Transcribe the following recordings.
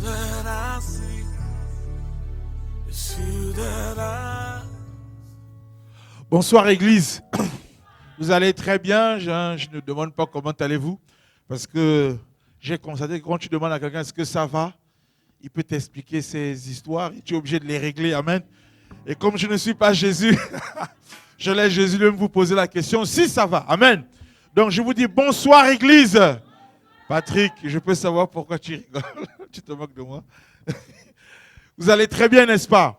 that I see. It's you that I... Bonsoir Église. Vous allez très bien. Je ne demande pas comment allez-vous. Parce que j'ai constaté que quand tu demandes à quelqu'un est-ce que ça va, il peut t'expliquer ses histoires et tu es obligé de les régler. Amen. Et comme je ne suis pas Jésus, je laisse Jésus lui-même vous poser la question si ça va. Amen. Donc je vous dis bonsoir Église. Patrick, je peux savoir pourquoi tu rigoles. Tu te moques de moi. Vous allez très bien, n'est-ce pas?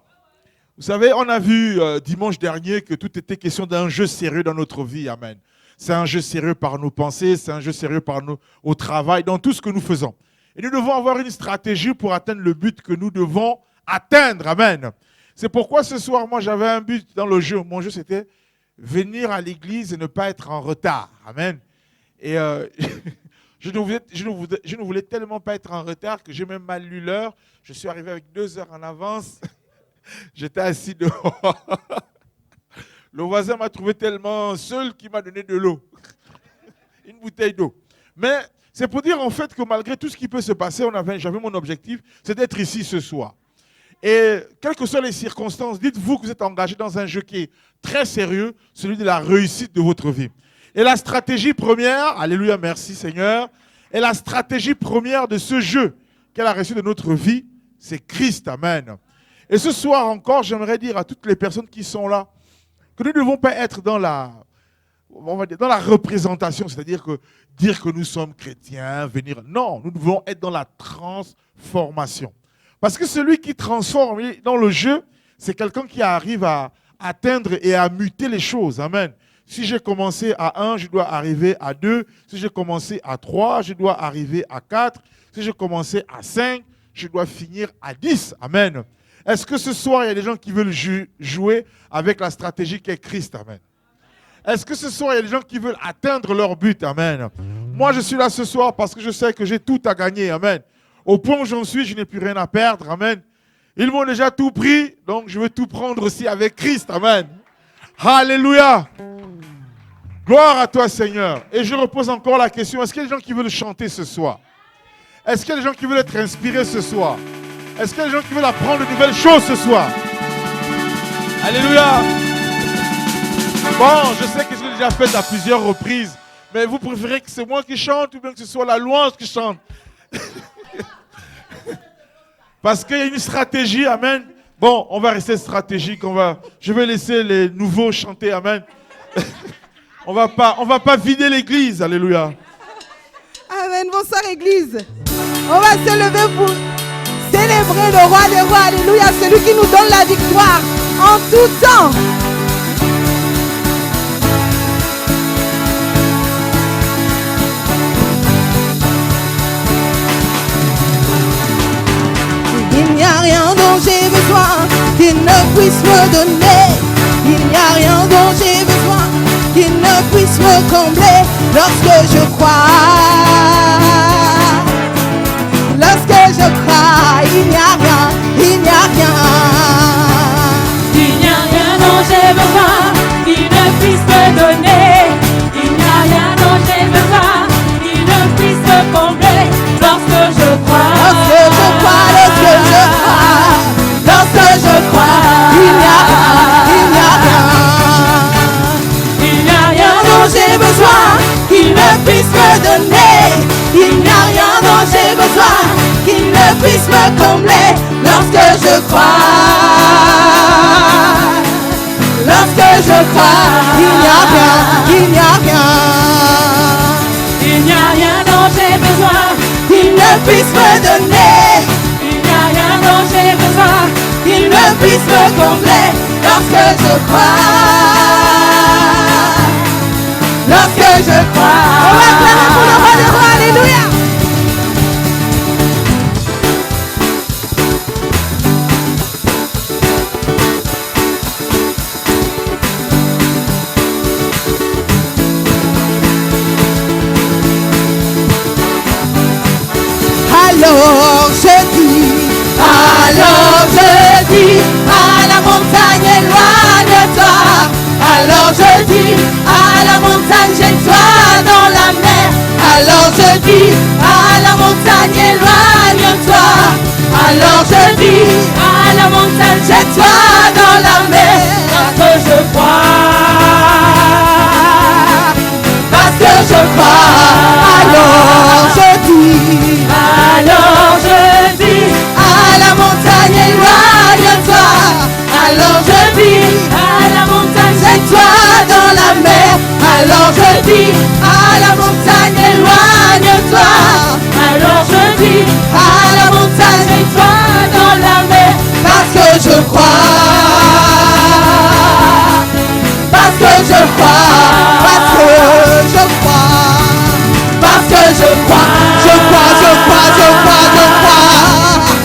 Vous savez, on a vu dimanche dernier que tout était question d'un jeu sérieux dans notre vie. Amen. C'est un jeu sérieux par nos pensées, c'est un jeu sérieux au travail, dans tout ce que nous faisons. Et nous devons avoir une stratégie pour atteindre le but que nous devons atteindre. Amen. C'est pourquoi ce soir, moi, j'avais un but dans le jeu. Mon jeu, c'était venir à l'église et ne pas être en retard. Amen. Et je ne voulais tellement pas être en retard que j'ai même mal lu l'heure. Je suis arrivé avec 2 heures en avance. J'étais assis dehors. Le voisin m'a trouvé tellement seul qu'il m'a donné de l'eau. Une bouteille d'eau. Mais c'est pour dire en fait que malgré tout ce qui peut se passer, j'avais mon objectif, c'est d'être ici ce soir. Et quelles que soient les circonstances, dites-vous que vous êtes engagé dans un jeu qui est très sérieux, celui de la réussite de votre vie. Et la stratégie première, alléluia, merci Seigneur, et la stratégie première de ce jeu qu'elle a reçu de notre vie, c'est Christ, amen. Et ce soir encore, j'aimerais dire à toutes les personnes qui sont là, que nous ne devons pas être dans la représentation, c'est-à-dire que dire que nous sommes chrétiens, venir... Non, nous devons être dans la transformation. Parce que celui qui transforme dans le jeu, c'est quelqu'un qui arrive à atteindre et à muter les choses. Amen. Si j'ai commencé à 1, je dois arriver à 2. Si j'ai commencé à 3, je dois arriver à 4. Si j'ai commencé à 5, je dois finir à 10. Amen. Est-ce que ce soir, il y a des gens qui veulent jouer avec la stratégie qu'est Christ? Amen. Est-ce que ce soir, il y a des gens qui veulent atteindre leur but? Amen. Moi, je suis là ce soir parce que je sais que j'ai tout à gagner. Amen. Au point où j'en suis, je n'ai plus rien à perdre. Amen. Ils m'ont déjà tout pris, donc je veux tout prendre aussi avec Christ. Amen. Alléluia. Gloire à toi, Seigneur. Et je repose encore la question, est-ce qu'il y a des gens qui veulent chanter ce soir? Est-ce qu'il y a des gens qui veulent être inspirés ce soir? Est-ce qu'il y a des gens qui veulent apprendre de nouvelles choses ce soir? Alléluia. Bon, je sais que je l'ai déjà fait à plusieurs reprises, mais vous préférez que c'est moi qui chante ou bien que ce soit la louange qui chante? Parce qu'il y a une stratégie, amen. Bon, on va rester stratégique, je vais laisser les nouveaux chanter, amen. On va pas vider l'église, alléluia. Amen, bonsoir église. On va se lever pour célébrer le roi des rois, alléluia, celui qui nous donne la victoire en tout temps. Il n'y a rien dont j'ai besoin qu'il ne puisse me donner. Il n'y a rien dont j'ai besoin qu'il ne puisse me combler. Lorsque je crois, il n'y a rien, il n'y a rien. Il n'y a rien dont j'ai besoin qu'il ne puisse me donner. Il n'y a rien dont j'ai besoin qu'il ne puisse me combler. Lorsque je crois, lorsque je crois, il n'y a rien, il n'y a rien dont j'ai besoin qu'il ne puisse me donner. Il n'y a rien dont j'ai besoin qu'il ne puisse me combler. Lorsque je crois, il n'y a rien, il n'y a rien. Il n'y a rien dont j'ai besoin qu'il ne puisse me donner. Il n'y a rien dont j'ai besoin qu'il ne puisse me combler. Lorsque je crois, on va acclamer pour le roi des rois, alléluia. Alors je dis à la montagne éloigne-toi. Alors je dis à la montagne jette-toi dans la mer. Alors je dis à la montagne éloigne-toi. crois. Alors je dis, à la montagne éloigne-toi. Alors je dis, à la montagne, jette-toi dans la mer. Alors je dis, à la montagne éloigne-toi. alors je dis, À la montagne, mets-toi dans la mer, parce que je crois. Parce que je crois. Parce que je crois. Parce que je crois. Je crois, je crois, je crois, je crois.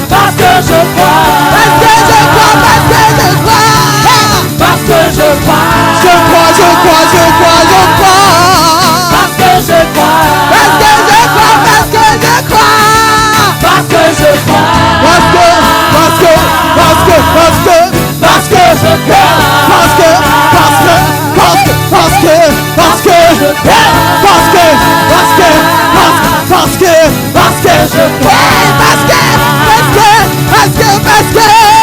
parce que je crois, Parce que je crois, parce que je crois. parce que je crois, Je crois, je crois, je crois, je crois. parce que je crois, Parce que je crois, parce que je crois. parce que je crois, Parce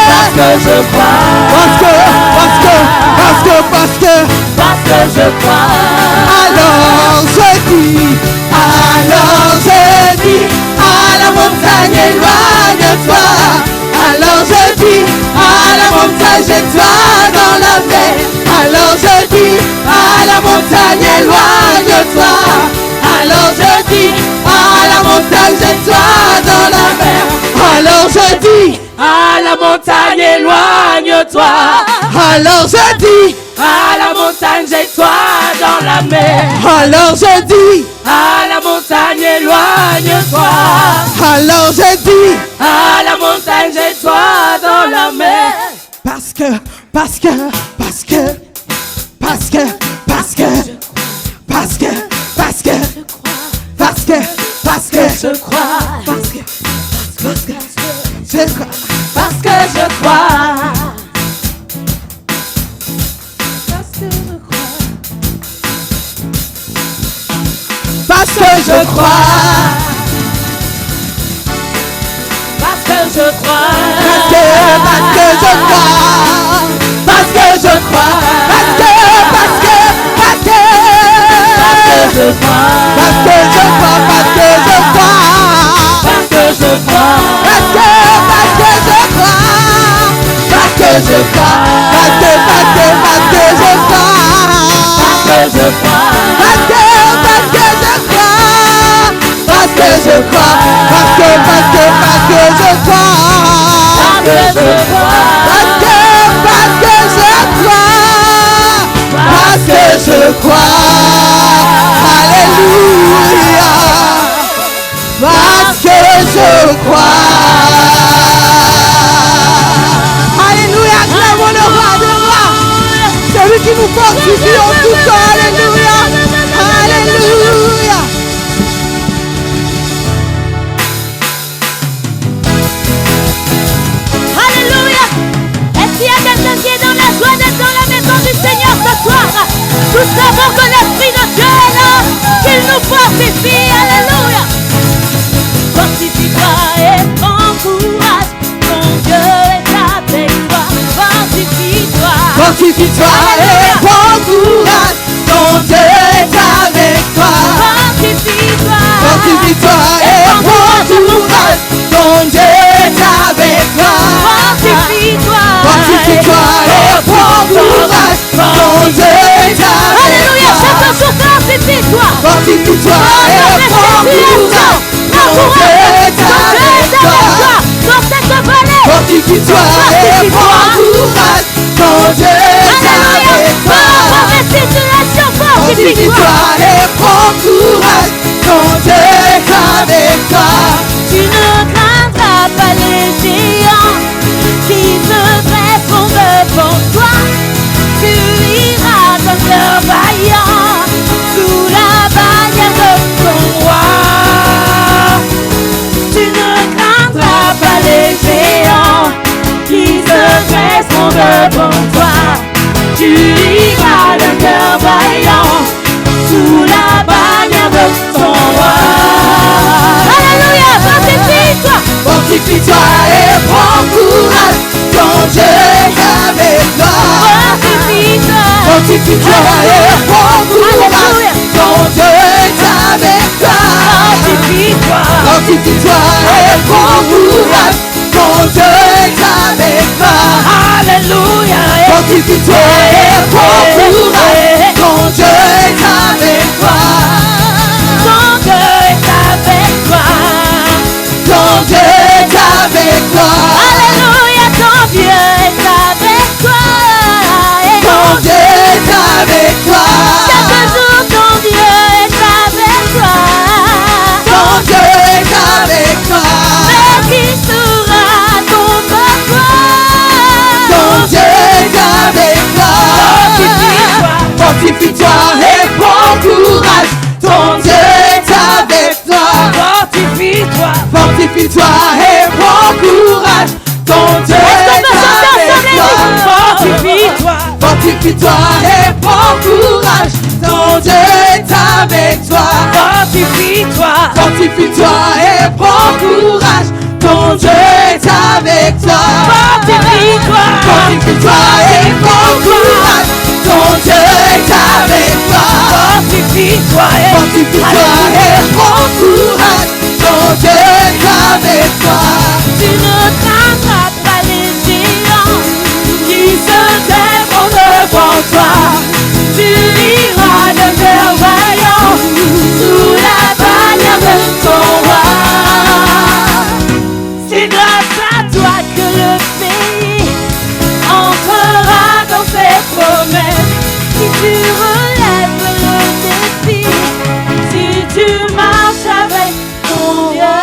que je crois. Parce que parce que je crois, parce que je crois, alors je dis, à la montagne éloigne-toi. Alors je dis, à la montagne jette-toi dans la mer. Alors je dis, à la montagne éloigne-toi. Alors je dis, à la montagne jette-toi dans la mer. Alors je dis, à la montagne éloigne-toi, alors je dis, à la montagne jette-toi dans la mer, alors je dis, à la montagne éloigne-toi, alors je dis. à la montagne jette-toi dans la mer, Parce que je crois, je crois. parce que je crois, Parce que je crois. parce que je crois, Parce que je crois. Parce que je crois. Parce que je crois, parce que je crois. Parce que je crois. parce que je crois, Parce que je crois. Parce que je crois. Parce que je crois. parce que je crois, Parce que je crois. Parce que je crois. Parce que je crois. parce que je crois, Parce que je crois. Alléluia. Parce que je crois. Alléluia. Acclamons le roi de rois. Celui qui nous fortifie en tout temps. Alléluia. Alléluia. alléluia. Est-ce qu'il y a quelqu'un qui est dans la joie d'être dans la maison du Seigneur ce soir? Nous savons que l'Esprit de Dieu est là, qu'il nous fortifie, alléluia. Fortifie-toi et prends courage, ton Dieu est avec toi. Fortifie-toi, Fortifie-toi et prends courage. Ton Dieu est avec toi. fortifie-toi, Fortifie-toi et prends courage. Ton Dieu est avec toi. fortifie-toi, Fortifie-toi et prends courage. Ton Dieu est avec alléluia. toi. Chaque jour, fortifie-toi. Fortifie-toi et prends courage. Ton Dieu est avec toi. Dans cette vallée, Fortifie-toi et prends courage. Ton Dieu est avec toi. dans cette situation, Fortifie-toi fortifie-toi. et prends courage. Ton Dieu est avec toi. Tu ne craindras pas les géants qui se dresseront devant toi. Tu iras d'un cœur vaillant sous la bannière de ton roi. Tu ne craindras pas les géants qui se dresseront devant toi. Tu iras d'un cœur vaillant sous la bannière de ton roi. Alléluia, fortifie-toi. Fortifie-toi et prends courage. Ton Dieu est avec toi. Fortifie-toi. Fortifie-toi et prends courage. Ton Dieu est Fortifie-toi et prends courage, ton Dieu est avec toi. Alléluia. Fortifie-toi et prends courage, ton Dieu est avec toi. Ton Dieu est avec toi. Ton Dieu est avec toi. Alléluia, ton Dieu est avec toi. Ton Dieu est avec toi. Chaque jour, ton Dieu est avec toi. Ton Dieu est avec toi. Mais qui sera ton papa? Ton Dieu est avec toi. Fortifie-toi et prends courage. Ton Dieu est avec toi. Fortifie-toi. Fortifie-toi et prends courage. Ton Dieu est avec toi. Fortifie-toi. Fortifie-toi et prends courage. Ton Dieu est avec toi. Fortifie-toi. Fortifie-toi et prends courage. Ton Dieu est avec toi. Fortifie-toi. Fortifie-toi et prends courage. Ton Dieu est avec toi. Fortifie-toi. Fortifie-toi et prends courage. Ton Dieu est avec toi. Tu ne craindras pas les géants qui se lèveront devant toi. Tu iras de cœur vaillant sous la bannière de ton roi. C'est grâce à toi que le pays entrera dans ses promesses. Si tu relèves le défi, si tu marches avec ton Dieu.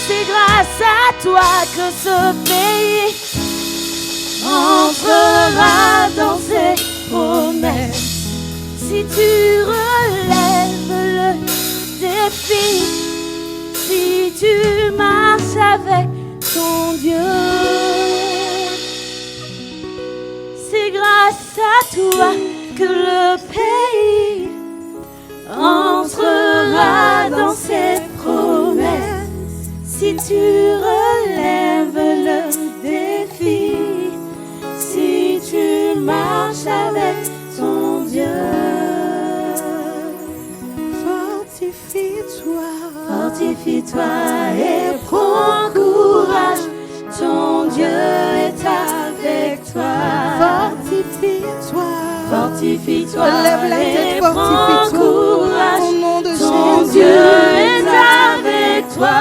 C'est grâce à toi que ce pays entrera dans ses promesses. Si tu relèves le défi, si tu marches avec ton Dieu. C'est grâce à toi que le pays entrera dans ses promesses. Si tu relèves le défi, si tu marches avec ton Dieu. Fortifie-toi. Fortifie-toi et prends courage, ton Dieu est avec toi. Fortifie-toi. Fortifie-toi Lève la tête, et prends fortifie-toi. courage, Au nom de ton Jésus. Dieu est avec toi.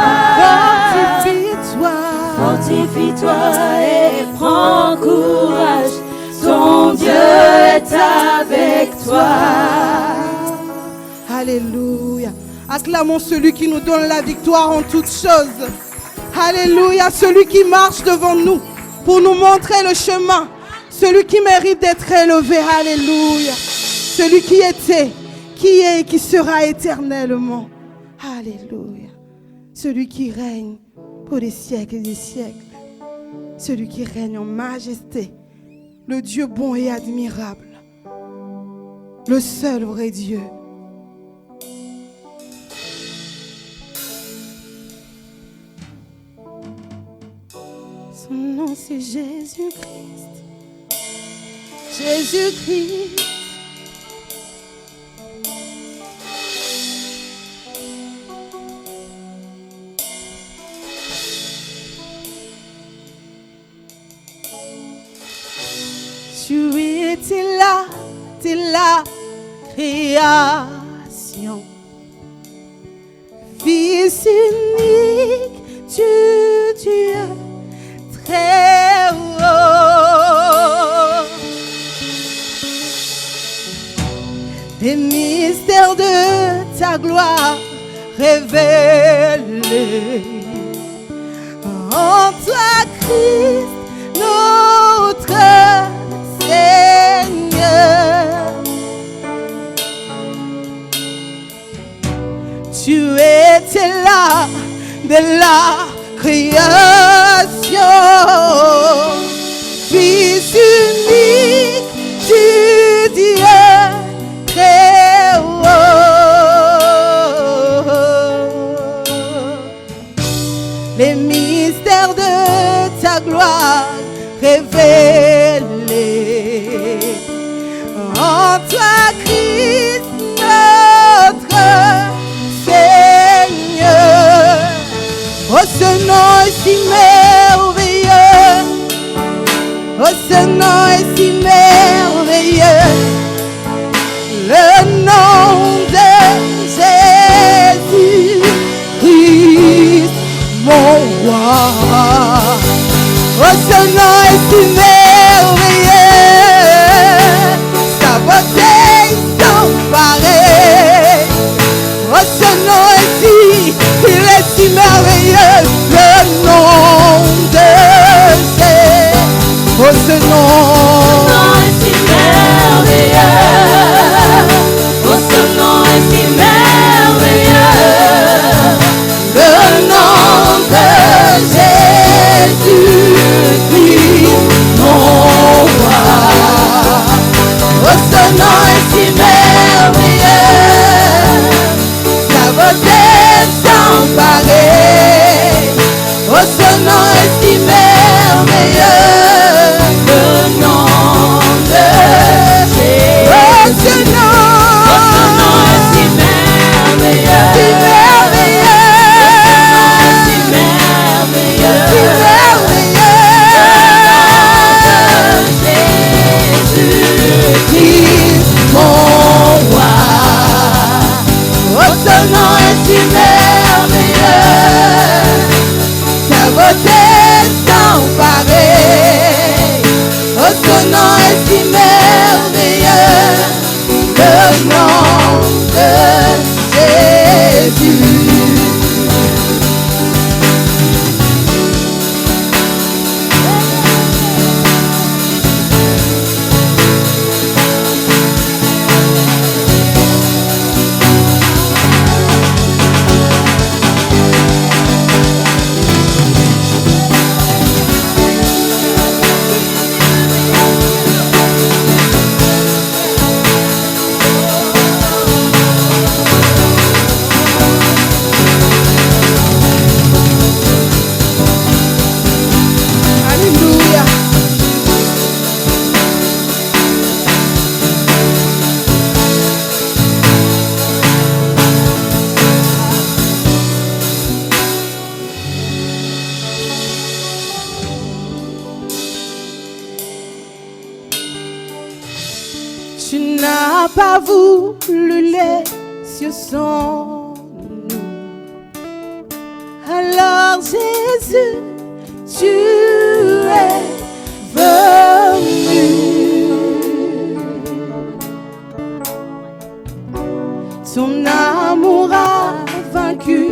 Fortifie-toi. Fortifie-toi et prends courage, ton Dieu est avec toi. Alléluia. Acclamons celui qui nous donne la victoire en toutes choses. Alléluia. Celui qui marche devant nous pour nous montrer le chemin. Celui qui mérite d'être élevé. Alléluia. Celui qui était, qui est et qui sera éternellement. Alléluia. Celui qui règne pour des siècles et des siècles. Celui qui règne en majesté. Le Dieu bon et admirable. Le seul vrai Dieu. Son nom c'est Jésus-Christ. Jésus-Christ. Tu étais là, t'es la création. Fils unique du Dieu très haut. Les mystères de ta gloire révélés en toi, Christ, notre Seigneur. Tu étais là de la création, Fils unique du Dieu très haut. Les mystères de ta gloire révélés en toi, Christ, notre si merveilleux. Oh, ce nom est si merveilleux. Le nom de Jésus-Christ, mon roi. Oh, ce nom est si merveilleux. Sa beauté sans pareil. Oh, ce nom est si, il est si merveilleux. Le nom de Jésus. Oh, ce nom est si merveilleux. Oh, ce nom est si merveilleux. Le nom de Jésus-Christ, mon roi. Oh, ce nom est si merveilleux. Sa beauté sans pareil. Oh, ce nom est si merveilleux. Le nom de Jésus. Oh, ce nom est si merveilleux. si merveilleux. Si merveilleux. Si merveilleux. Jésus-Christ, mon roi. Oh, ce nom est si merveilleux. Sa beauté sans pareil. Oh, ce nom est si merveilleux. Le nom de Jésus. Alléluia. Tu n'as pas voulu les cieux sans nous. Alors Jésus, tu es venu. Ton amour a vaincu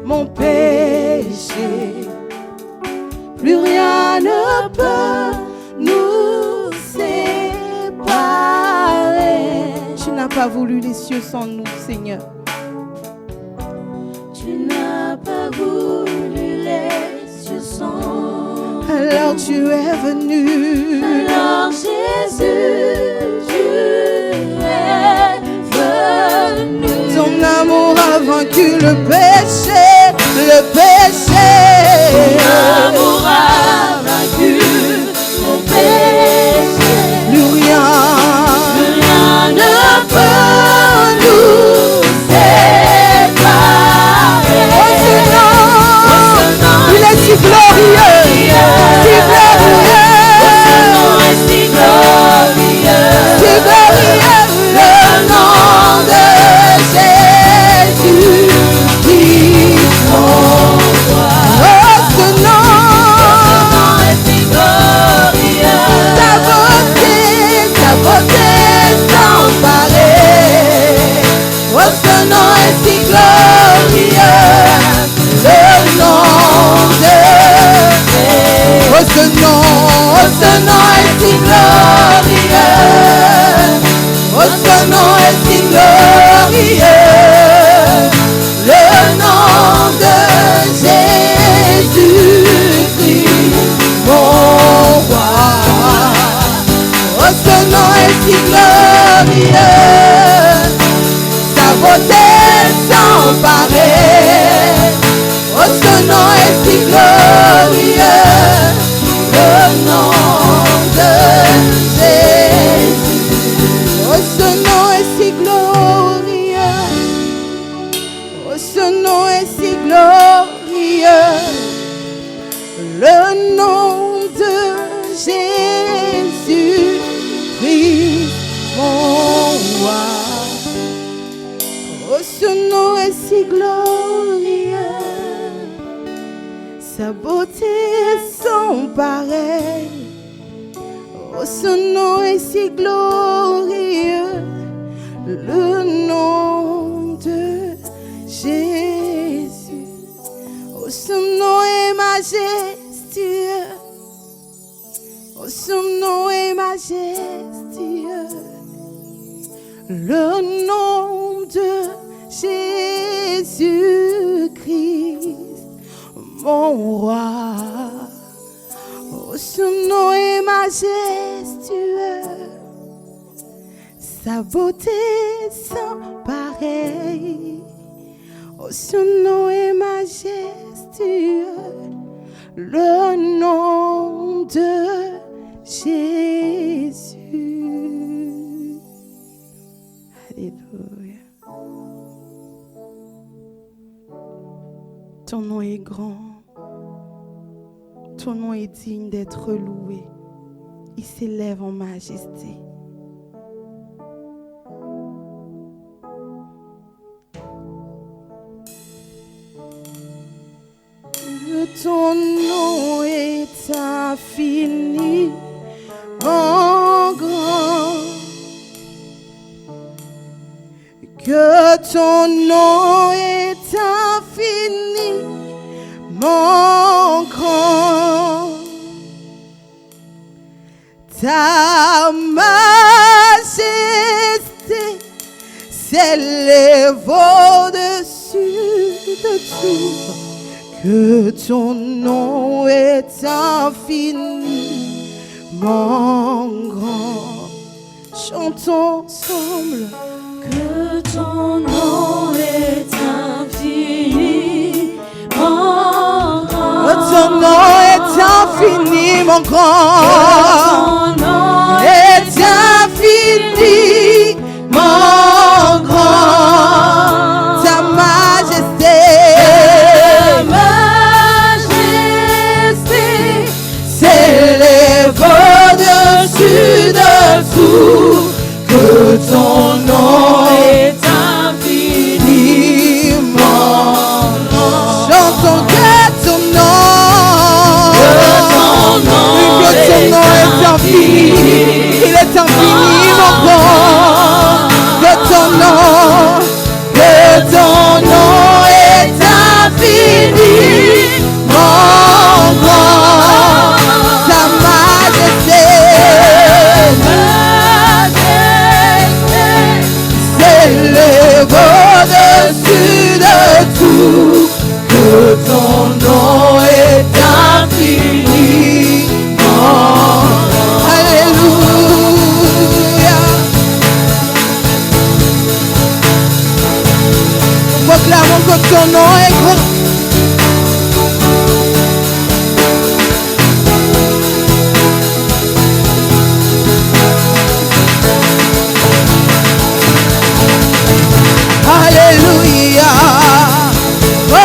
mon péché. Plus rien ne peut nous séparer. Tu n'as pas voulu les cieux sans nous, Seigneur. Tu n'as pas voulu les cieux sans. Alors tu es venu. Alors Jésus, tu es venu. Ton amour a vaincu le péché, le péché. Ton amour a vaincu mon péché. Plus rien Ne peut nous séparer. Oh, ce nom, il est si glorieux, si glorieux. Ce nom est si glorieux. Si glorieux, le nom de Jésus-Christ, mon roi. Oh, ce nom est si glorieux. ta beauté sans pareil. Oh, ce nom est si glorieux, le nom de Jésus. Oh, ce nom est si glorieux. Oh, ce nom est si glorieux, le nom de Jésus-Christ, mon roi. Oh, ce nom est si glorieux, sa beauté sans pareil. Oh, ce nom est si glorieux, le nom de Jésus. Oh, ce nom est si glorieux. Oh, ce nom est si glorieux. le nom de Jésus-Christ, mon roi. Oh, ce nom est si glorieux, sa beauté est sans pareil. Oh, ce nom est si glorieux, le nom de Jésus. Oh, ce nom est majestueux. Oh, ce nom est majestueux. Le nom de Jésus-Christ, mon roi. Oh, ce nom est majestueux. Sa beauté sans pareil. Oh, ce nom est majestueux. Le nom de Jésus. Alléluia. Ton nom est grand. Ton nom est digne d'être loué. Il s'élève en majesté. Ton nom est infini, mon grand. Que ton nom est infini, mon grand. Ta majesté s'élève au-dessus de tout. Que ton nom est infini, mon grand. Chantons ensemble. Que ton nom est infini, mon grand. Que ton nom est infini, mon grand. Que ton nom est infini, mon grand. Ta majesté. S'élève au-dessus de tout, que ton nom est infiniment grand. Chantons que ton nom est infini, il est infini mon grand. Que ton nom est infini, mon grand. Ta majesté s'élève au-dessus de tout. Que ton nom est infini, mon grand. Alléluia. Nous proclamons que ton nom est grand. Alléluia. Oh,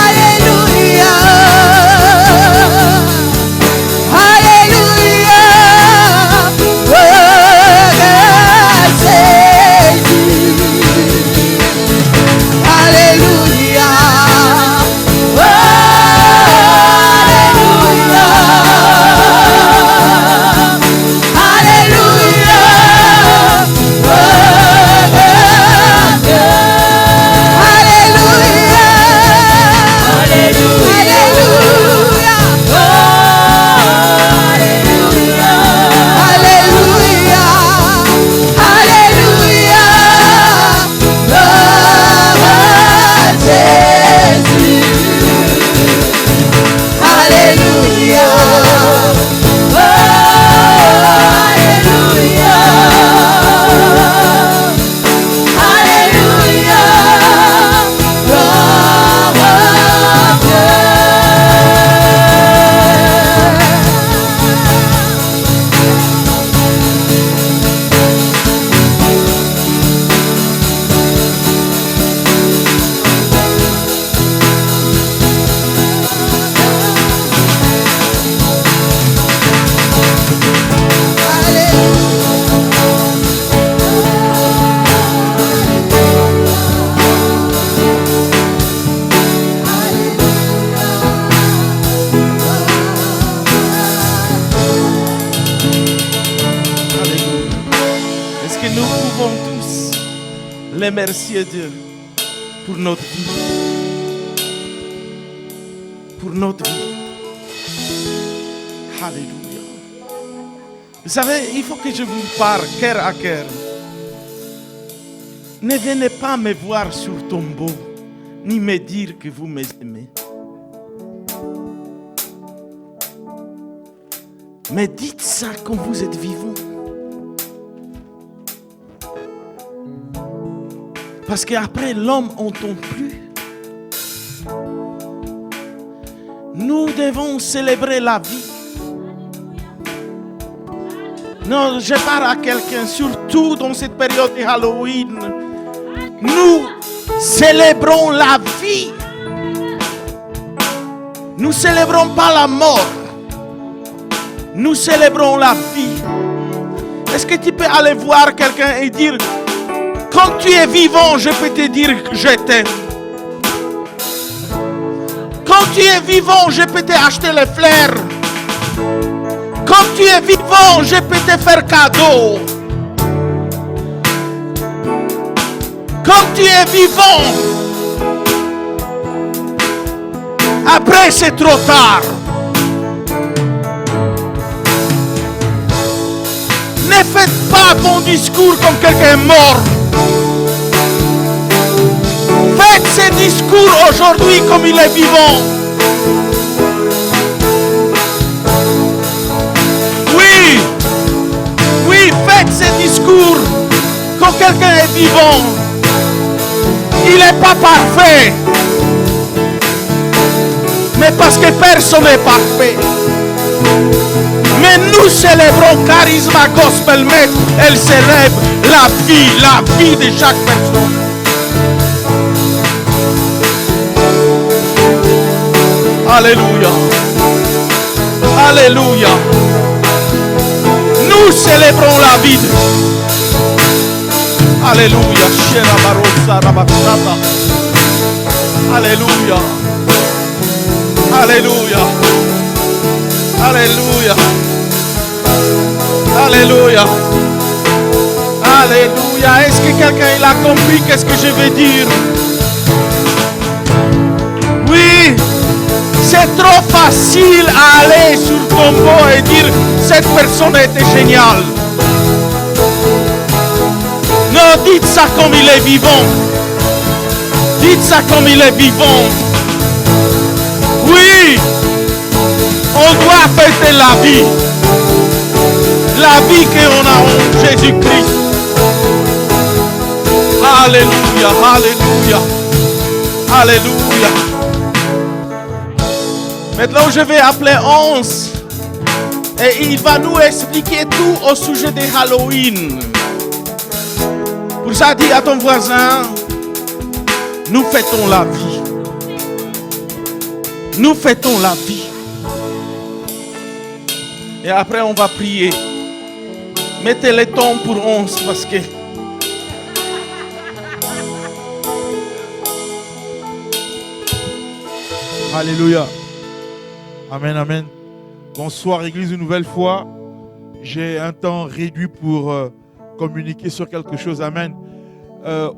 alléluia. Alléluia. Oh, Jésus. Alléluia. Mais merci à Dieu pour notre vie. Pour notre vie. Alléluia. Vous savez, il faut que je vous parle cœur à cœur. Ne venez pas me voir sur tombeau, ni me dire que vous m'aimez. Mais dites ça quand vous êtes vivant. Parce qu'après, l'homme n'entend plus. Nous devons célébrer la vie. Non, je parle à quelqu'un, surtout dans cette période de Halloween. Nous célébrons la vie. Nous ne célébrons pas la mort. Nous célébrons la vie. Est-ce que tu peux aller voir quelqu'un et dire, quand tu es vivant, je peux te dire que je t'aime. Quand tu es vivant, je peux t'acheter les fleurs. Quand tu es vivant, je peux te faire cadeau. Quand tu es vivant, après c'est trop tard. Ne faites pas mon discours comme quelqu'un est mort. Faites ce discours aujourd'hui comme il est vivant. Oui, faites ce discours quand quelqu'un est vivant. Il n'est pas parfait. Mais parce que personne n'est parfait. Mais nous célébrons Charisma Gospel Met. Elle célèbre la vie de chaque personne. Alléluia. Alléluia. Nous célébrons la vie. Alléluia. Alléluia. Alléluia. Alléluia. Alléluia. Alléluia. Est-ce que quelqu'un a compris qu'est-ce que je veux dire? Oui. C'est trop facile à aller sur le tombeau et dire cette personne était géniale. Non, dites ça comme il est vivant. Dites ça comme il est vivant. Oui, on doit fêter la vie. La vie qu'on a en Jésus-Christ. Alléluia, alléluia, alléluia. Maintenant, je vais appeler Hans et il va nous expliquer tout au sujet de Halloween. Pour ça, dis à ton voisin, nous fêtons la vie. Nous fêtons la vie. Et après, on va prier. Mettez le ton pour Hans parce que... Alléluia. Amen, amen. Bonsoir Église une nouvelle fois. J'ai un temps réduit pour communiquer sur quelque chose. Amen.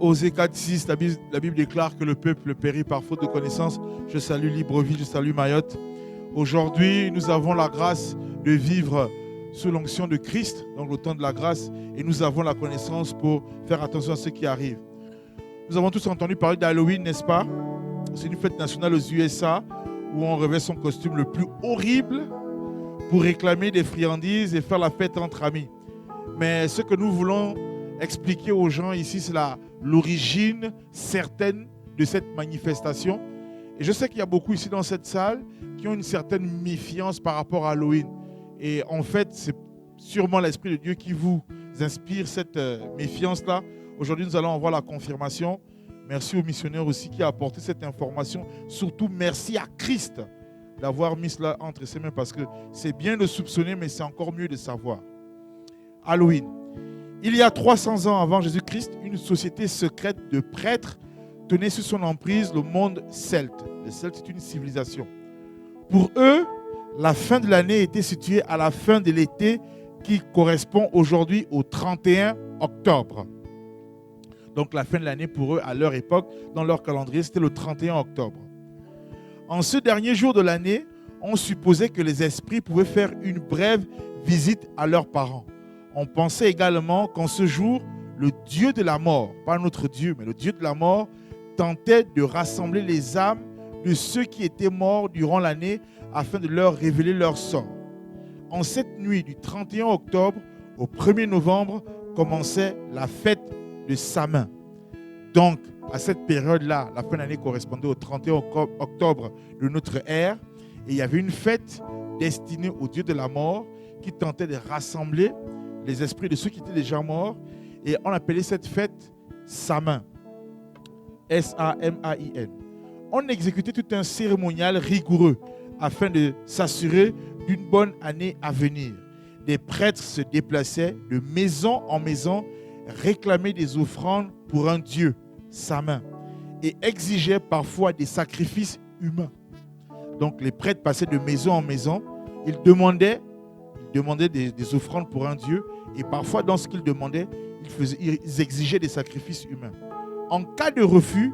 Osée 4:6, la Bible déclare que le peuple périt par faute de connaissance. Je salue Libreville, je salue Mayotte. Aujourd'hui, nous avons la grâce de vivre sous l'onction de Christ, donc le temps de la grâce, et nous avons la connaissance pour faire attention à ce qui arrive. Nous avons tous entendu parler d'Halloween, n'est-ce pas? C'est une fête nationale aux USA où on revêt son costume le plus horrible pour réclamer des friandises et faire la fête entre amis. Mais ce que nous voulons expliquer aux gens ici, c'est l'origine certaine de cette manifestation. Et je sais qu'il y a beaucoup ici dans cette salle qui ont une certaine méfiance par rapport à Halloween. Et en fait, c'est sûrement l'Esprit de Dieu qui vous inspire cette méfiance-là. Aujourd'hui, nous allons avoir la confirmation. Merci aux missionnaires aussi qui a apporté cette information. Surtout, merci à Christ d'avoir mis cela entre ses mains parce que c'est bien de soupçonner, mais c'est encore mieux de savoir. Halloween. Il y a 300 ans avant Jésus-Christ, une société secrète de prêtres tenait sous son emprise le monde celte. Les Celtes, c'est une civilisation. Pour eux, la fin de l'année était située à la fin de l'été qui correspond aujourd'hui au 31 octobre. Donc la fin de l'année pour eux, à leur époque, dans leur calendrier, c'était le 31 octobre. En ce dernier jour de l'année, on supposait que les esprits pouvaient faire une brève visite à leurs parents. On pensait également qu'en ce jour, le Dieu de la mort, pas notre Dieu, mais le Dieu de la mort, tentait de rassembler les âmes de ceux qui étaient morts durant l'année afin de leur révéler leur sort. En cette nuit du 31 octobre au 1er novembre commençait la fête de Samin. Donc, à cette période-là, la fin d'année correspondait au 31 octobre de notre ère. Et il y avait une fête destinée au Dieu de la mort qui tentait de rassembler les esprits de ceux qui étaient déjà morts. Et on appelait cette fête Samin. S-A-M-A-I-N. On exécutait tout un cérémonial rigoureux afin de s'assurer d'une bonne année à venir. Des prêtres se déplaçaient de maison en maison, réclamaient des offrandes pour un Dieu, Samin, et exigeaient parfois des sacrifices humains. Donc les prêtres passaient de maison en maison, ils demandaient des offrandes pour un Dieu, et parfois dans ce qu'ils demandaient, ils exigeaient des sacrifices humains. En cas de refus,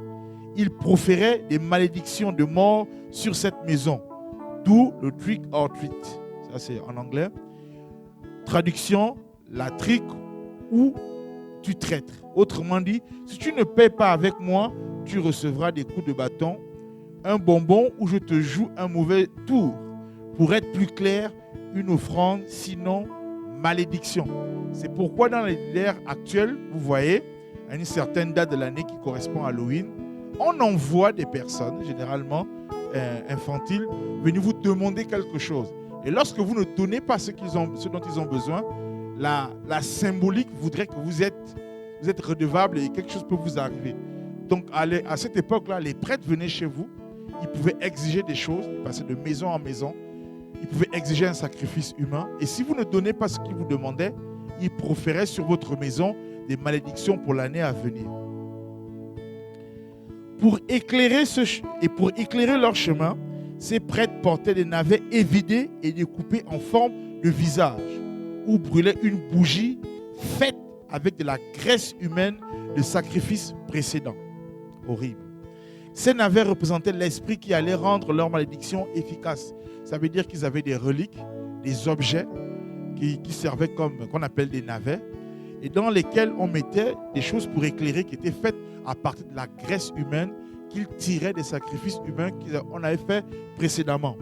ils proféraient des malédictions de mort sur cette maison, d'où le trick or treat. Ça c'est en anglais. Traduction, la trick ou tu traites. Autrement dit, si tu ne paies pas avec moi, tu recevras des coups de bâton, un bonbon ou je te joue un mauvais tour. Pour être plus clair, une offrande, sinon malédiction. C'est pourquoi dans l'ère actuelle, vous voyez, à une certaine date de l'année qui correspond à Halloween, on envoie des personnes, généralement infantiles, venir vous demander quelque chose. Et lorsque vous ne donnez pas ce dont ils ont besoin, la symbolique voudrait que vous êtes redevable et quelque chose peut vous arriver. Donc à cette époque-là, les prêtres venaient chez vous, ils pouvaient exiger des choses, ils passaient de maison en maison, ils pouvaient exiger un sacrifice humain. Et si vous ne donnez pas ce qu'ils vous demandaient, ils proféraient sur votre maison des malédictions pour l'année à venir. Pour éclairer leur chemin, ces prêtres portaient des navets évidés et découpés en forme de visage, ou brûlaient une bougie faite avec de la graisse humaine de sacrifices précédents. Horrible. Ces navets représentaient l'esprit qui allait rendre leur malédiction efficace. Ça veut dire qu'ils avaient des reliques, des objets qui servaient qu'on appelle des navets, et dans lesquels on mettait des choses pour éclairer qui étaient faites à partir de la graisse humaine qu'ils tiraient des sacrifices humains qu'on avait fait précédemment.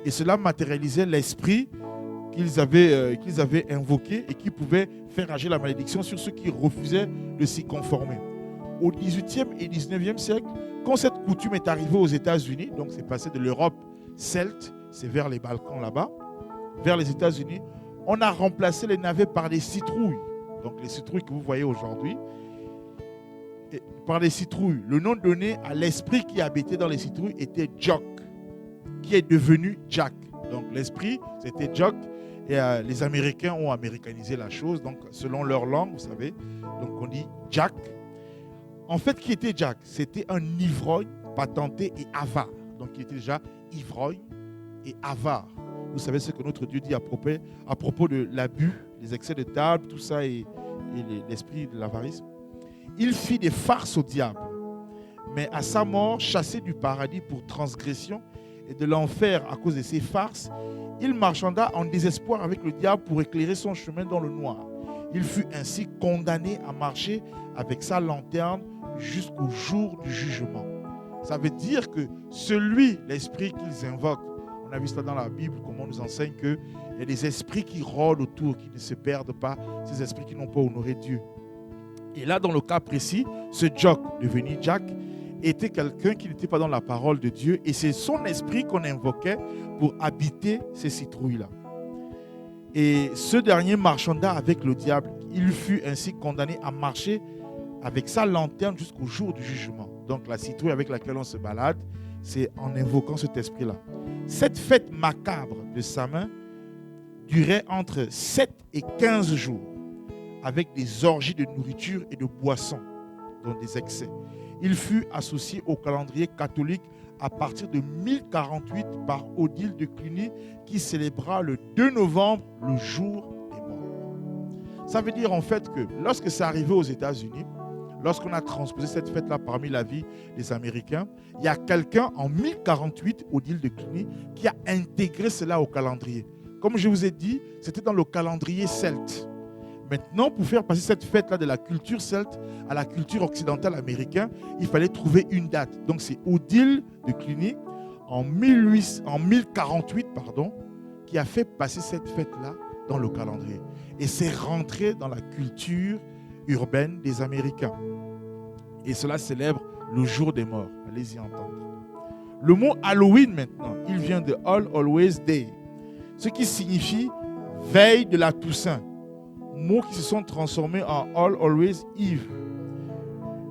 Et cela matérialisait l'esprit qu'ils avaient invoqué et qui pouvait faire agir la malédiction sur ceux qui refusaient de s'y conformer. Au XVIIIe et XIXe siècle, quand cette coutume est arrivée aux États-Unis, donc c'est passé de l'Europe celte, c'est vers les Balkans là-bas, vers les États-Unis, on a remplacé les navets par des citrouilles. Donc les citrouilles que vous voyez aujourd'hui, par les citrouilles. Le nom donné à l'esprit qui habitait dans les citrouilles était Jock, qui est devenu Jack. Donc l'esprit, c'était Jock, et les Américains ont américanisé la chose, donc selon leur langue, vous savez. Donc on dit Jack. En fait, qui était Jack? C'était un ivrogne patenté et avare. Donc il était déjà ivrogne et avare. Vous savez ce que notre Dieu dit à propos de l'abus, les excès de table, tout ça et l'esprit de l'avarice. Il fit des farces au diable, mais à sa mort, chassé du paradis pour transgression et de l'enfer à cause de ses farces, il marchanda en désespoir avec le diable pour éclairer son chemin dans le noir. Il fut ainsi condamné à marcher avec sa lanterne jusqu'au jour du jugement. Ça veut dire que l'esprit qu'ils invoquent, on a vu ça dans la Bible, comment on nous enseigne qu'il y a des esprits qui rôdent autour, qui ne se perdent pas, ces esprits qui n'ont pas honoré Dieu. Et là, dans le cas précis, ce Jock, devenu Jack, était quelqu'un qui n'était pas dans la parole de Dieu. Et c'est son esprit qu'on invoquait pour habiter ces citrouilles-là. Et ce dernier marchanda avec le diable. Il fut ainsi condamné à marcher avec sa lanterne jusqu'au jour du jugement. Donc la citrouille avec laquelle on se balade, c'est en invoquant cet esprit-là. Cette fête macabre de Samin durait entre 7 et 15 jours, avec des orgies de nourriture et de boissons, dont des excès. Il fut associé au calendrier catholique à partir de 1048 par Odile de Cluny, qui célébra le 2 novembre, le jour des morts. Ça veut dire en fait que lorsque c'est arrivé aux États-Unis, lorsqu'on a transposé cette fête-là parmi la vie des Américains, il y a quelqu'un en 1048, Odile de Cluny, qui a intégré cela au calendrier. Comme je vous ai dit, c'était dans le calendrier celte. Maintenant, pour faire passer cette fête-là de la culture celte à la culture occidentale américaine, il fallait trouver une date. Donc c'est Odile de Cluny, en 1048, qui a fait passer cette fête-là dans le calendrier. Et c'est rentré dans la culture urbaine des Américains. Et cela célèbre le jour des morts. Allez-y entendre. Le mot Halloween maintenant, il vient de All Always Day, ce qui signifie veille de la Toussaint. Mots qui se sont transformés en All Always Eve.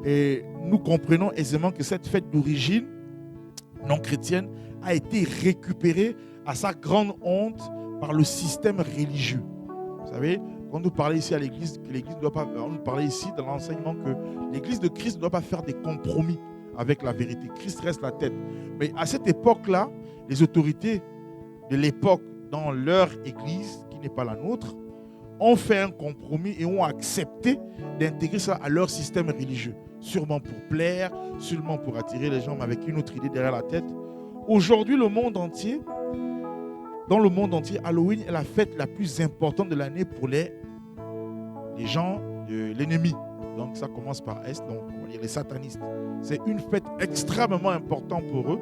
Et nous comprenons aisément que cette fête d'origine non chrétienne a été récupérée à sa grande honte par le système religieux. Vous savez, quand nous parlons ici à l'église, que l'église ne doit pas, on nous parlait ici dans l'enseignement que l'église de Christ ne doit pas faire des compromis avec la vérité. Christ reste la tête. Mais à cette époque-là, les autorités de l'époque dans leur église, qui n'est pas la nôtre, ont fait un compromis et ont accepté d'intégrer ça à leur système religieux. Sûrement pour plaire, sûrement pour attirer les gens, mais avec une autre idée derrière la tête. Aujourd'hui, dans le monde entier, Halloween est la fête la plus importante de l'année pour les gens de l'ennemi. Donc ça commence par Est, donc on va dire les satanistes. C'est une fête extrêmement importante pour eux,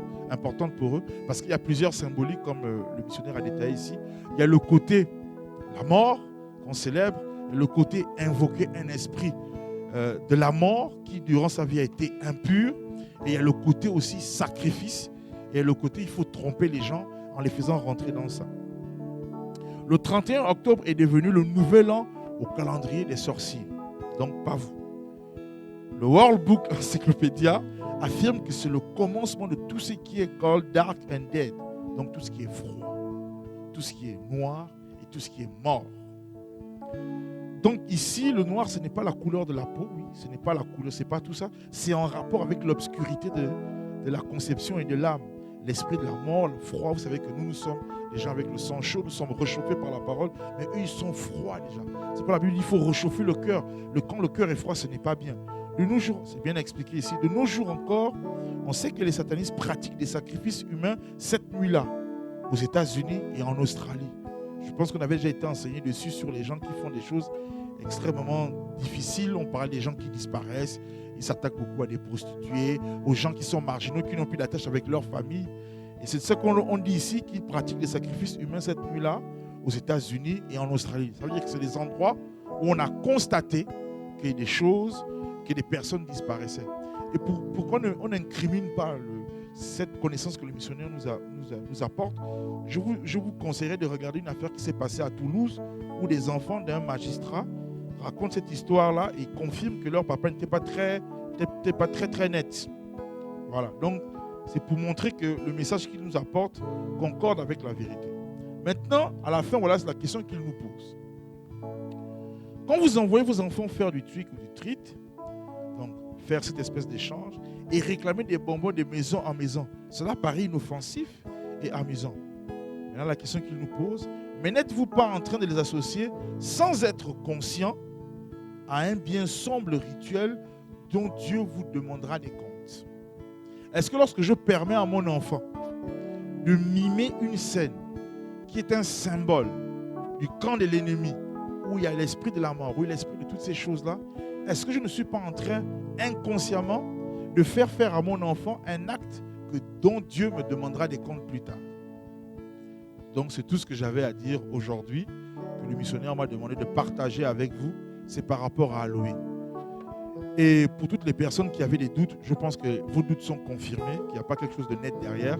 parce qu'il y a plusieurs symboliques, comme le missionnaire a détaillé ici. Il y a le côté la mort qu'on célèbre, et le côté invoquer un esprit de la mort qui durant sa vie a été impur, et il y a le côté aussi sacrifice, et le côté il faut tromper les gens en les faisant rentrer dans ça. Le 31 octobre est devenu le nouvel an au calendrier des sorciers, donc pas vous. Le World Book Encyclopedia affirme que c'est le commencement de tout ce qui est called dark and dead, donc tout ce qui est froid, tout ce qui est noir et tout ce qui est mort. Donc ici, le noir, ce n'est pas la couleur de la peau, oui, ce n'est pas la couleur, c'est pas tout ça, c'est en rapport avec l'obscurité de la conception et de l'âme, l'esprit de la mort, le froid. Vous savez que nous sommes des gens avec le sang chaud, nous sommes réchauffés par la parole, mais eux, ils sont froids déjà. C'est pour la Bible, il faut réchauffer le cœur. Quand le cœur est froid, ce n'est pas bien. De nos jours, c'est bien expliqué ici, de nos jours encore, on sait que les satanistes pratiquent des sacrifices humains cette nuit-là, aux États-Unis et en Australie. Je pense qu'on avait déjà été enseigné dessus sur les gens qui font des choses extrêmement difficiles. On parle des gens qui disparaissent, ils s'attaquent beaucoup à des prostituées, aux gens qui sont marginaux, qui n'ont plus d'attache avec leur famille. Et c'est ce qu'on dit ici, qu'ils pratiquent des sacrifices humains cette nuit-là, aux États-Unis et en Australie. Ça veut dire que c'est des endroits où on a constaté qu'il y a des choses, que des personnes disparaissaient. Et pourquoi on n'incrimine pas cette connaissance que le missionnaire nous apporte, je vous conseillerais de regarder une affaire qui s'est passée à Toulouse, où des enfants d'un magistrat racontent cette histoire-là et confirment que leur papa n'était pas très net. Voilà, donc c'est pour montrer que le message qu'il nous apporte concorde avec la vérité. Maintenant, à la fin, voilà la question qu'il nous pose. Quand vous envoyez vos enfants faire du trick ou du treat, donc faire cette espèce d'échange, et réclamer des bonbons de maison en maison, cela paraît inoffensif et amusant. Maintenant, la question qu'il nous pose, mais n'êtes-vous pas en train de les associer sans être conscient à un bien sombre rituel dont Dieu vous demandera des comptes? Est-ce que lorsque je permets à mon enfant de mimer une scène qui est un symbole du camp de l'ennemi, où il y a l'esprit de la mort, où il y a l'esprit de toutes ces choses-là, est-ce que je ne suis pas en train, inconsciemment, de faire à mon enfant un acte dont Dieu me demandera des comptes plus tard? Donc c'est tout ce que j'avais à dire aujourd'hui, que le missionnaire m'a demandé de partager avec vous. C'est par rapport à Halloween. Et pour toutes les personnes qui avaient des doutes, je pense que vos doutes sont confirmés, qu'il n'y a pas quelque chose de net derrière.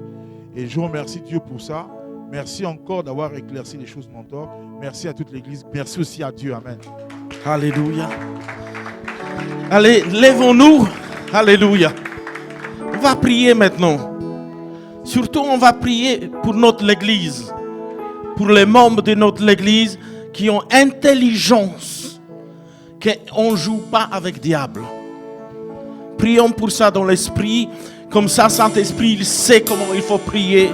Et je remercie Dieu pour ça. Merci encore d'avoir éclairci les choses mentores. Merci à toute l'Église. Merci aussi à Dieu. Amen. Alléluia. Allez, lèvons-nous. Alléluia. On va prier maintenant. Surtout, on va prier pour notre Église. Pour les membres de notre Église qui ont intelligence. Qu'on ne joue pas avec le diable. Prions pour ça dans l'esprit. Comme ça, Saint-Esprit, il sait comment il faut prier.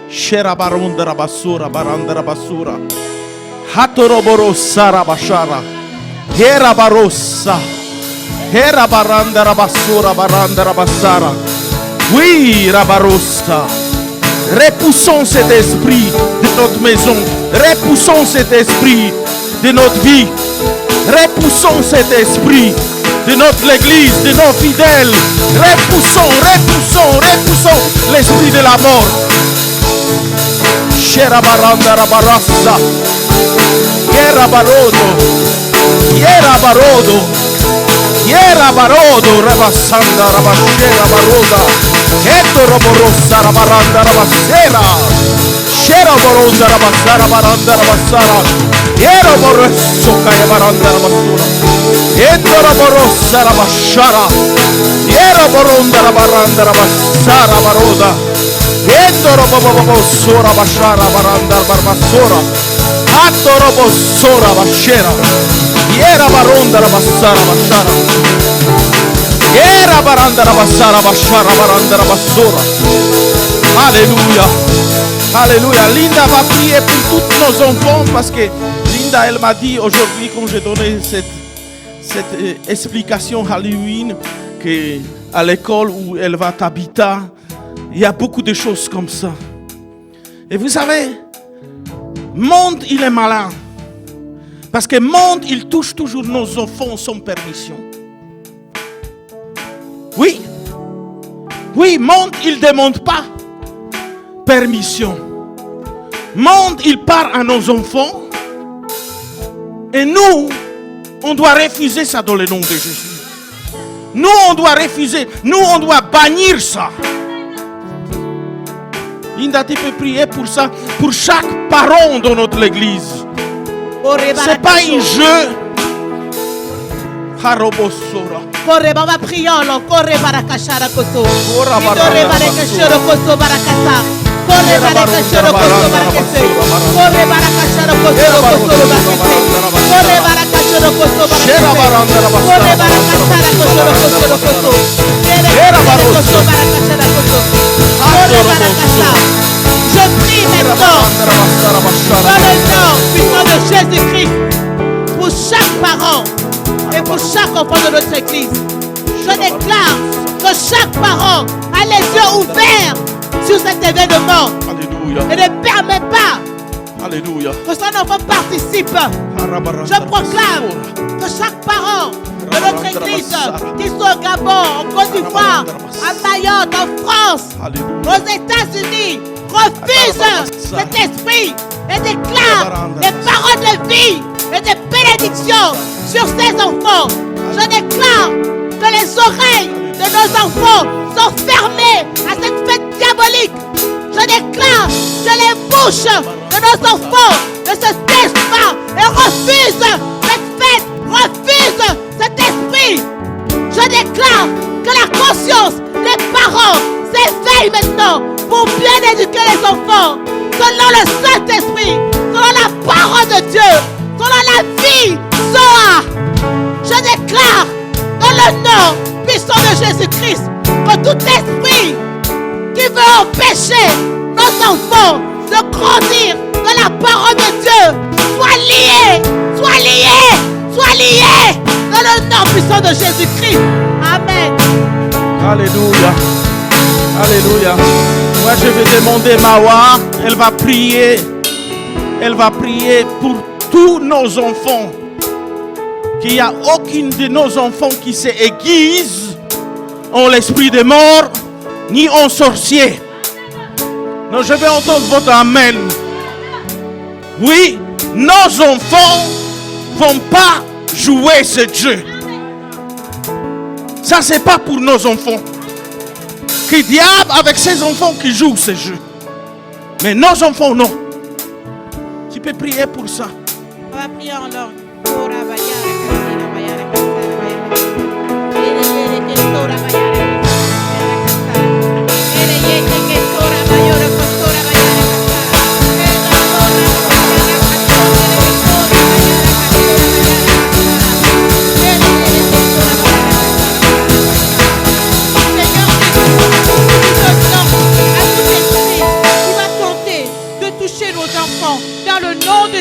Shera baronda rabasura, baranda rabasura. Hatoroboro sarabashara. Hera barossa. Era baranda rabassora, baranda rabassara. Oui, rabarosta. Repoussons cet esprit de notre maison. Repoussons cet esprit de notre vie. Repoussons cet esprit de notre église, de nos fidèles. Repoussons l'esprit de la mort. Shera baranda rabarassa. Yera barodo. Yera barodo. Yera barodo. Rabassanda rabashera baroda. Eto roborossa rabaranda rabassera. Shera baronda rabassara baranda rabassara. Yera borosso kaya baranda rabassura. Eto roborossa rabashara. Yera baronda rabaranda rabassara baroda. Eto robobobossora bashara baranda barbassora. Atto robossora bashera. Yera baronda rabassara bashara. Yera baranda rabassara bashara baranda rabassora. Alléluia. Alléluia. Linda va prier pour tous nos enfants parce que Linda, elle m'a dit aujourd'hui, quand j'ai donné cette explication Halloween, qu'à l'école où elle va t'habiter, il y a beaucoup de choses comme ça. Et vous savez, monde, il est malin. Parce que monde, il touche toujours nos enfants sans permission. Oui. Oui, monde, il ne demande pas permission. Monde, il parle à nos enfants. Et nous, on doit refuser ça dans le nom de Jésus. Nous, on doit refuser. Nous, on doit bannir ça. Linda, tu peux prier pour ça, pour chaque parent dans notre église. C'est pas un jeu. Harobosora. Corre, on va prier alors. Corre, barakashara koso. Corre, barakashara koso barakasa. Corre, barakashara koso barakase. Corre, barakashara koso barakase. Corre, barakashara koso barakase. Corre, barakashara koso koso. Corre, barakashara koso. Corre, barakashara. Je prie maintenant dans le nom puissant de Jésus-Christ pour chaque parent et pour chaque enfant de notre église. Je déclare que chaque parent a les yeux ouverts sur cet événement. Alléluia. Et ne permet pas Alléluia. que son enfant participe. Je proclame que chaque parent de notre église, qu'il soit au Gabon, en Côte d'Ivoire, à Mayotte, en France, aux États-Unis, refuse cet esprit et déclare des paroles de vie et de bénédiction sur ses enfants. Je déclare que les oreilles de nos enfants sont fermées à cette fête diabolique. Je déclare que les bouches de nos enfants ne se taisent pas et refusent cette fête, refusent cet esprit. Je déclare que la conscience des parents s'éveille maintenant pour bien éduquer les enfants selon le Saint-Esprit, selon la parole de Dieu, selon la vie Zoa. Je déclare dans le nom puissant de Jésus-Christ que tout esprit qui veut empêcher nos enfants de grandir dans la parole de Dieu soit lié dans le nom puissant de Jésus-Christ. Amen. Alléluia. Alléluia. Moi, je vais demander Mawa. Elle va prier. Elle va prier pour tous nos enfants. Qu'il n'y a aucun de nos enfants qui se aiguise en l'esprit de mort, ni en sorcier. Non, je vais entendre votre amen. Oui, nos enfants ne vont pas jouer ce jeu. Ça, c'est pas pour nos enfants. Que diable avec ces enfants qui jouent ce jeu. Mais nos enfants, non. Tu peux prier pour ça. On va prier en langue.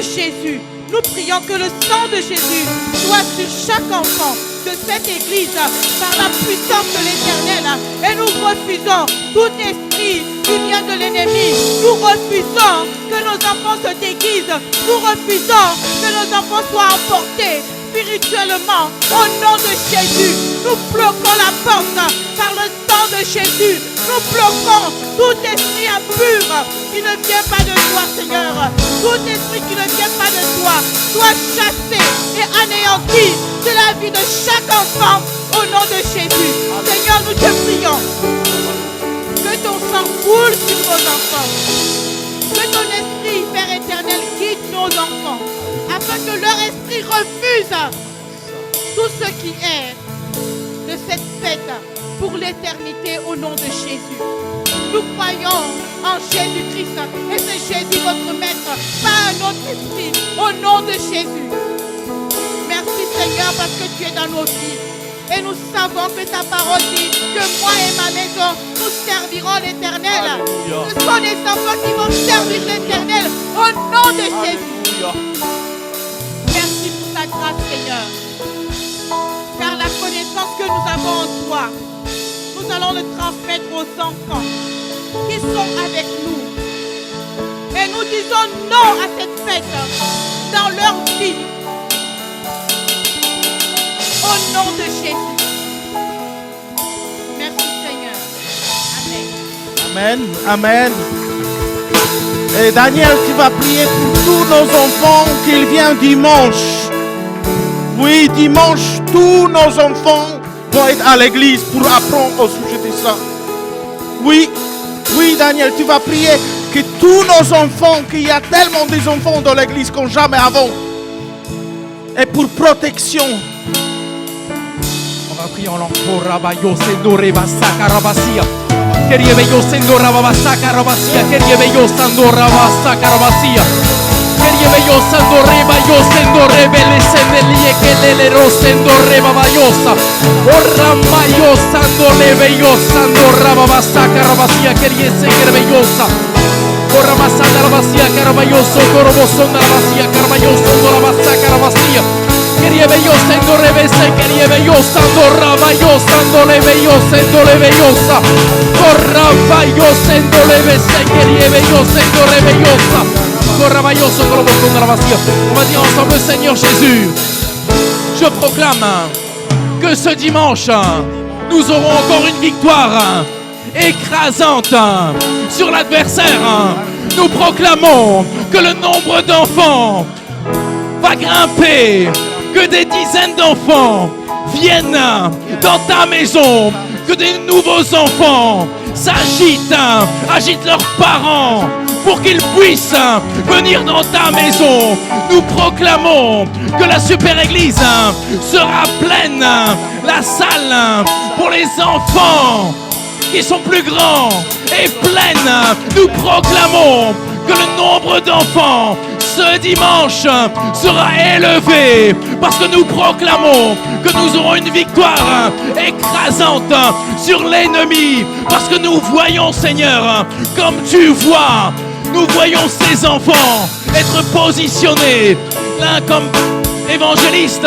Jésus, nous prions que le sang de Jésus soit sur chaque enfant, de cette église par la puissance de l'Éternel. Et nous refusons tout esprit qui vient de l'ennemi. Nous refusons que nos enfants se déguisent. Nous refusons que nos enfants soient emportés spirituellement. Au nom de Jésus, nous bloquons la porte par le sang de Jésus. Nous bloquons tout esprit impur qui ne vient pas de toi, Seigneur. Tout esprit qui ne vient pas de toi soit chassé et anéanti de la vie de chaque enfant au nom de Jésus. Seigneur, nous te prions que ton sang coule sur nos enfants. Que ton esprit, Père éternel, guide nos enfants afin que leur esprit refuse tout ce qui est de cette fête pour l'éternité au nom de Jésus. Nous croyons en Jésus-Christ et c'est Jésus votre maître, pas un autre esprit, au nom de Jésus. Merci Seigneur parce que tu es dans nos vies. Et nous savons que ta parole dit que moi et ma maison, nous servirons l'Éternel. Ce sont les enfants qui vont servir l'Éternel au nom de Jésus. Merci pour ta grâce Seigneur. Car la connaissance que nous avons en toi, nous allons le transmettre aux enfants qui sont avec nous. Et nous disons non à cette fête dans leur vie. Au nom de Jésus. Merci Seigneur. Amen. Amen. Amen. Et Daniel, tu vas prier pour tous nos enfants qu'ils viennent dimanche. Oui, dimanche, tous nos enfants vont être à l'église pour apprendre au sujet de ça. Oui, oui Daniel, tu vas prier que tous nos enfants, qu'il y a tellement des enfants dans l'église comme jamais avant. Et pour protection. On va prier en langue. Rabayo sendo rebasaka rabasia. Keriebeyo sendo rabasaka rabasia. Keriebeyo sendo rabasaka rabasia. Keriebeyo sendo rebayo sendo rebele sendelie kelele rosendo rebabayosa. Oramayo sendo lebeyo sendo rabasaka rabasia. Keriese kerbeyosa. Oramasaka rabasia karabayoso korobosonda rabasia karabayoso rabasaka rabasia. Keriebeyo sendo rebese keriebeyo sendo rabayo sendo lebeyo sendo lebeyosa. Orabayo sendo lebese keriebeyo sendo rebeyosa. Orabayoso korobosonda rabasia. On va dire ensemble Seigneur Jésus. Je proclame que ce dimanche nous aurons encore une victoire écrasante sur l'adversaire. Nous proclamons que le nombre d'enfants va grimper, que des dizaines d'enfants viennent dans ta maison, que des nouveaux enfants s'agitent, agitent leurs parents pour qu'ils puissent venir dans ta maison. Nous proclamons que la super église sera pleine, la salle pour les enfants qui sont plus grands et pleines. Nous proclamons que le nombre d'enfants ce dimanche sera élevé parce que nous proclamons que nous aurons une victoire écrasante sur l'ennemi parce que nous voyons Seigneur comme tu vois. Nous voyons ces enfants être positionnés l'un comme évangélistes,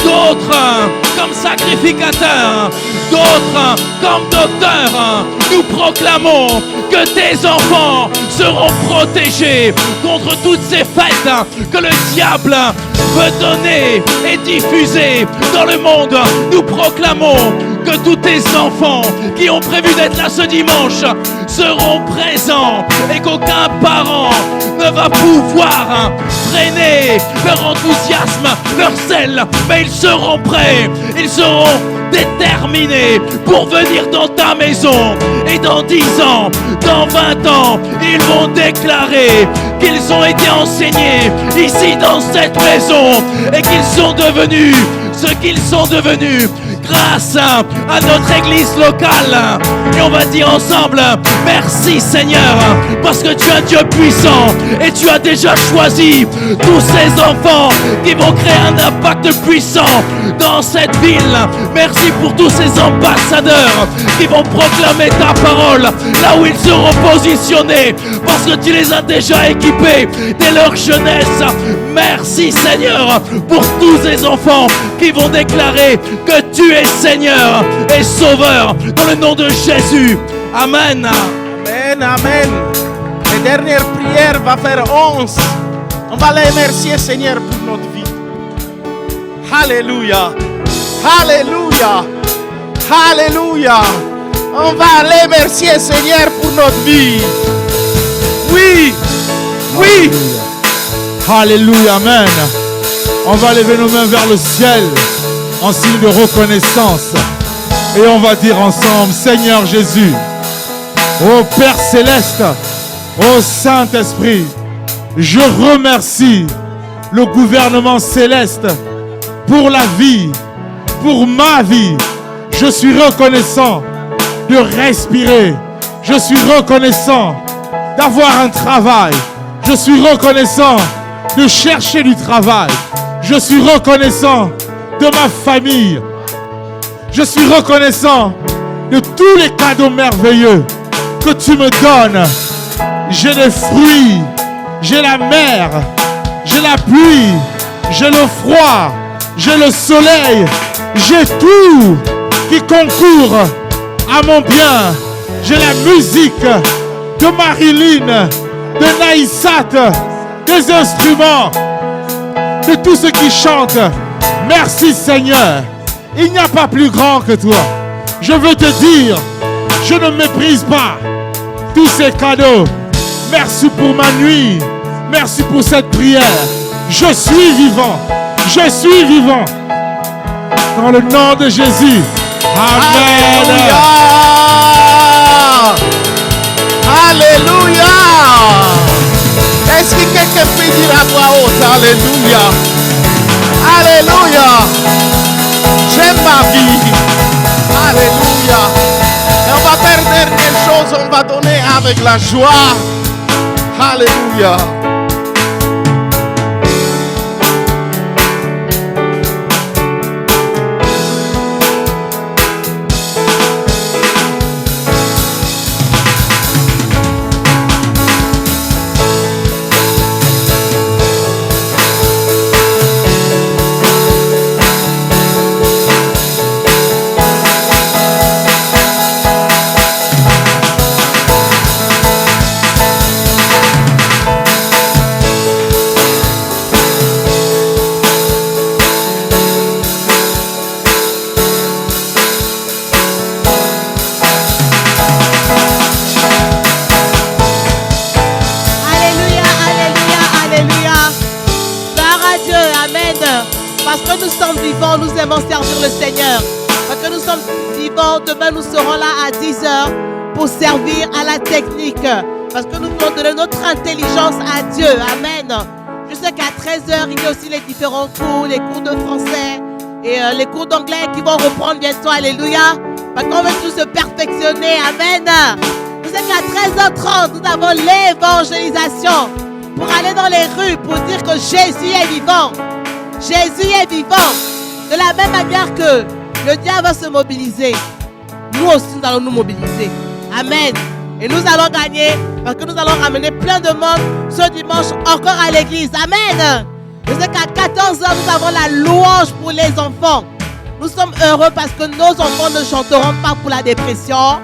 d'autres comme sacrificateurs, d'autres comme docteurs. Nous proclamons que tes enfants seront protégés contre toutes ces fêtes que le diable veut donner et diffuser dans le monde. Nous proclamons que tous tes enfants qui ont prévu d'être là ce dimanche seront présents et qu'aucun parent ne va pouvoir freiner leur enthousiasme, leur zèle, mais ils seront prêts, ils seront déterminés pour venir dans ta maison. Et dans 10 ans, dans 20 ans, ils vont déclarer qu'ils ont été enseignés ici dans cette maison et qu'ils sont devenus ce qu'ils sont devenus grâce à notre église locale. Et on va dire ensemble, merci Seigneur, parce que tu es un Dieu puissant et tu as déjà choisi tous ces enfants qui vont créer un impact puissant dans cette ville. Merci pour tous ces ambassadeurs qui vont proclamer ta parole là où ils seront positionnés, parce que tu les as déjà équipés dès leur jeunesse. Merci Seigneur pour tous ces enfants qui vont déclarer que tu es Seigneur et Sauveur dans le nom de Jésus. Amen. Amen, amen. La dernière prière va faire 11. On va les remercier, Seigneur, pour notre vie. Alléluia. Alléluia. Alléluia. On va les remercier, Seigneur, pour notre vie. Oui. Oui. Alléluia, amen. On va lever nos mains vers le ciel en signe de reconnaissance. Et on va dire ensemble, Seigneur Jésus, ô Père Céleste, ô Saint-Esprit, je remercie le gouvernement céleste pour la vie, pour ma vie. Je suis reconnaissant de respirer. Je suis reconnaissant d'avoir un travail. Je suis reconnaissant de chercher du travail. Je suis reconnaissant de ma famille. Je suis reconnaissant de tous les cadeaux merveilleux que tu me donnes. J'ai des fruits, j'ai la mer, j'ai la pluie, j'ai le froid, j'ai le soleil, j'ai tout qui concourt à mon bien. J'ai la musique de Marilyn, de Naïsat, des instruments, de tous ceux qui chantent. Merci Seigneur. Il n'y a pas plus grand que toi. Je veux te dire, je ne méprise pas tous ces cadeaux. Merci pour ma nuit. Merci pour cette prière. Je suis vivant. Je suis vivant. Dans le nom de Jésus. Amen. Alléluia. Alléluia. Est-ce que quelqu'un peut dire à voix haute? Alléluia. Alléluia. J'aime ma vie. Alléluia. Et on va faire dernière chose, on va donner avec la joie. Alléluia. Nous aimons servir le Seigneur. Parce que nous sommes vivants, demain nous serons là à 10h pour servir à la technique. Parce que nous voulons donner notre intelligence à Dieu. Amen. Je sais qu'à 13h, il y a aussi les différents cours, les cours de français et les cours d'anglais qui vont reprendre bientôt. Alléluia. Parce qu'on veut tous se perfectionner. Amen. Je sais qu'à 13h30, nous avons l'évangélisation pour aller dans les rues, pour dire que Jésus est vivant. Jésus est vivant. De la même manière que le diable va se mobiliser, nous aussi nous allons nous mobiliser. Amen. Et nous allons gagner parce que nous allons ramener plein de monde ce dimanche encore à l'église. Amen. Je sais qu'à 14h, nous avons la louange pour les enfants. Nous sommes heureux parce que nos enfants ne chanteront pas pour la dépression.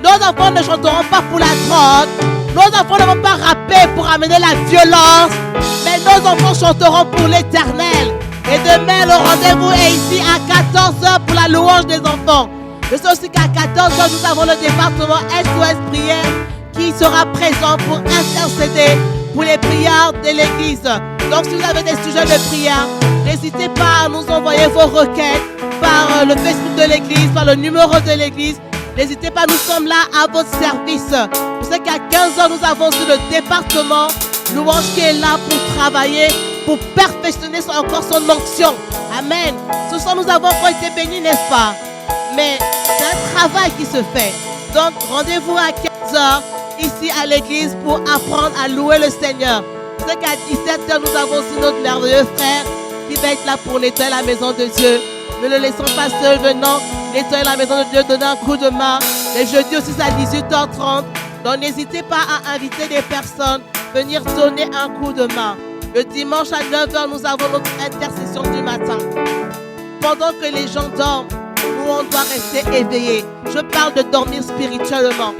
Nos enfants ne chanteront pas pour la drogue. Nos enfants ne vont pas rapper pour amener la violence. Mais nos enfants chanteront pour l'éternel. Et demain, le rendez-vous est ici à 14h pour la louange des enfants. Je sais aussi qu'à 14h, nous avons le département SOS Prière qui sera présent pour intercéder pour les prières de l'église. Donc, si vous avez des sujets de prière, n'hésitez pas à nous envoyer vos requêtes par le Facebook de l'église, par le numéro de l'église. N'hésitez pas, nous sommes là à votre service. Je sais qu'à 15h, nous avons aussi le département louange qui est là pour travailler pour perfectionner encore son onction. Amen. Ce soir, nous avons encore été bénis, n'est-ce pas? Mais c'est un travail qui se fait. Donc, rendez-vous à 15h ici à l'église pour apprendre à louer le Seigneur. C'est qu'à 17h, nous avons aussi notre merveilleux frère qui va être là pour nettoyer la maison de Dieu. Ne le laissons pas seul, venons nettoyer la maison de Dieu, donner un coup de main. Les jeudis aussi, c'est à 18h30. Donc, n'hésitez pas à inviter des personnes, venir donner un coup de main. Le dimanche à 9h, nous avons notre intercession du matin. Pendant que les gens dorment, nous, on doit rester éveillés. Je parle de dormir spirituellement.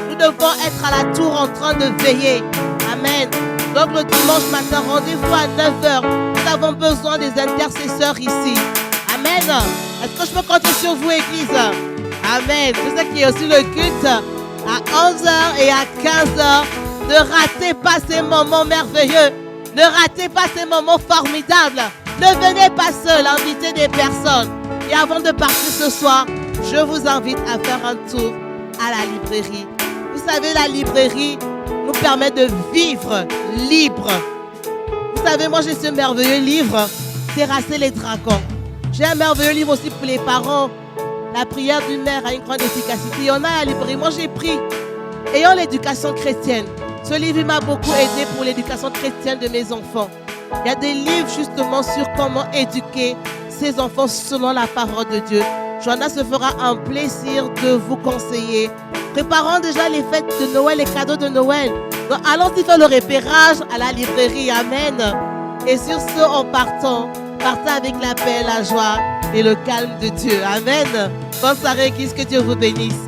Nous devons être à la tour en train de veiller. Amen. Donc le dimanche matin, rendez-vous à 9h. Nous avons besoin des intercesseurs ici. Amen. Est-ce que je peux compter sur vous, Église? Amen. Je sais qu'il y a aussi le culte à 11h et à 15h. Ne ratez pas ces moments merveilleux. Ne ratez pas ces moments formidables. Ne venez pas seul, invitez des personnes. Et avant de partir ce soir, je vous invite à faire un tour à la librairie. Vous savez, la librairie nous permet de vivre libre. Vous savez, moi j'ai ce merveilleux livre, Terrasser les dragons. J'ai un merveilleux livre aussi pour les parents. La prière d'une mère a une grande efficacité. Il y en a à la librairie. Moi j'ai pris. Ayant l'éducation chrétienne. Ce livre m'a beaucoup aidé pour l'éducation chrétienne de mes enfants. Il y a des livres justement sur comment éduquer ses enfants selon la parole de Dieu. Joanna se fera un plaisir de vous conseiller. Préparons déjà les fêtes de Noël, les cadeaux de Noël. Donc allons-y faire le repérage à la librairie. Amen. Et sur ce, en partant, partez avec la paix, la joie et le calme de Dieu. Amen. Bonne soirée, Église, que Dieu vous bénisse.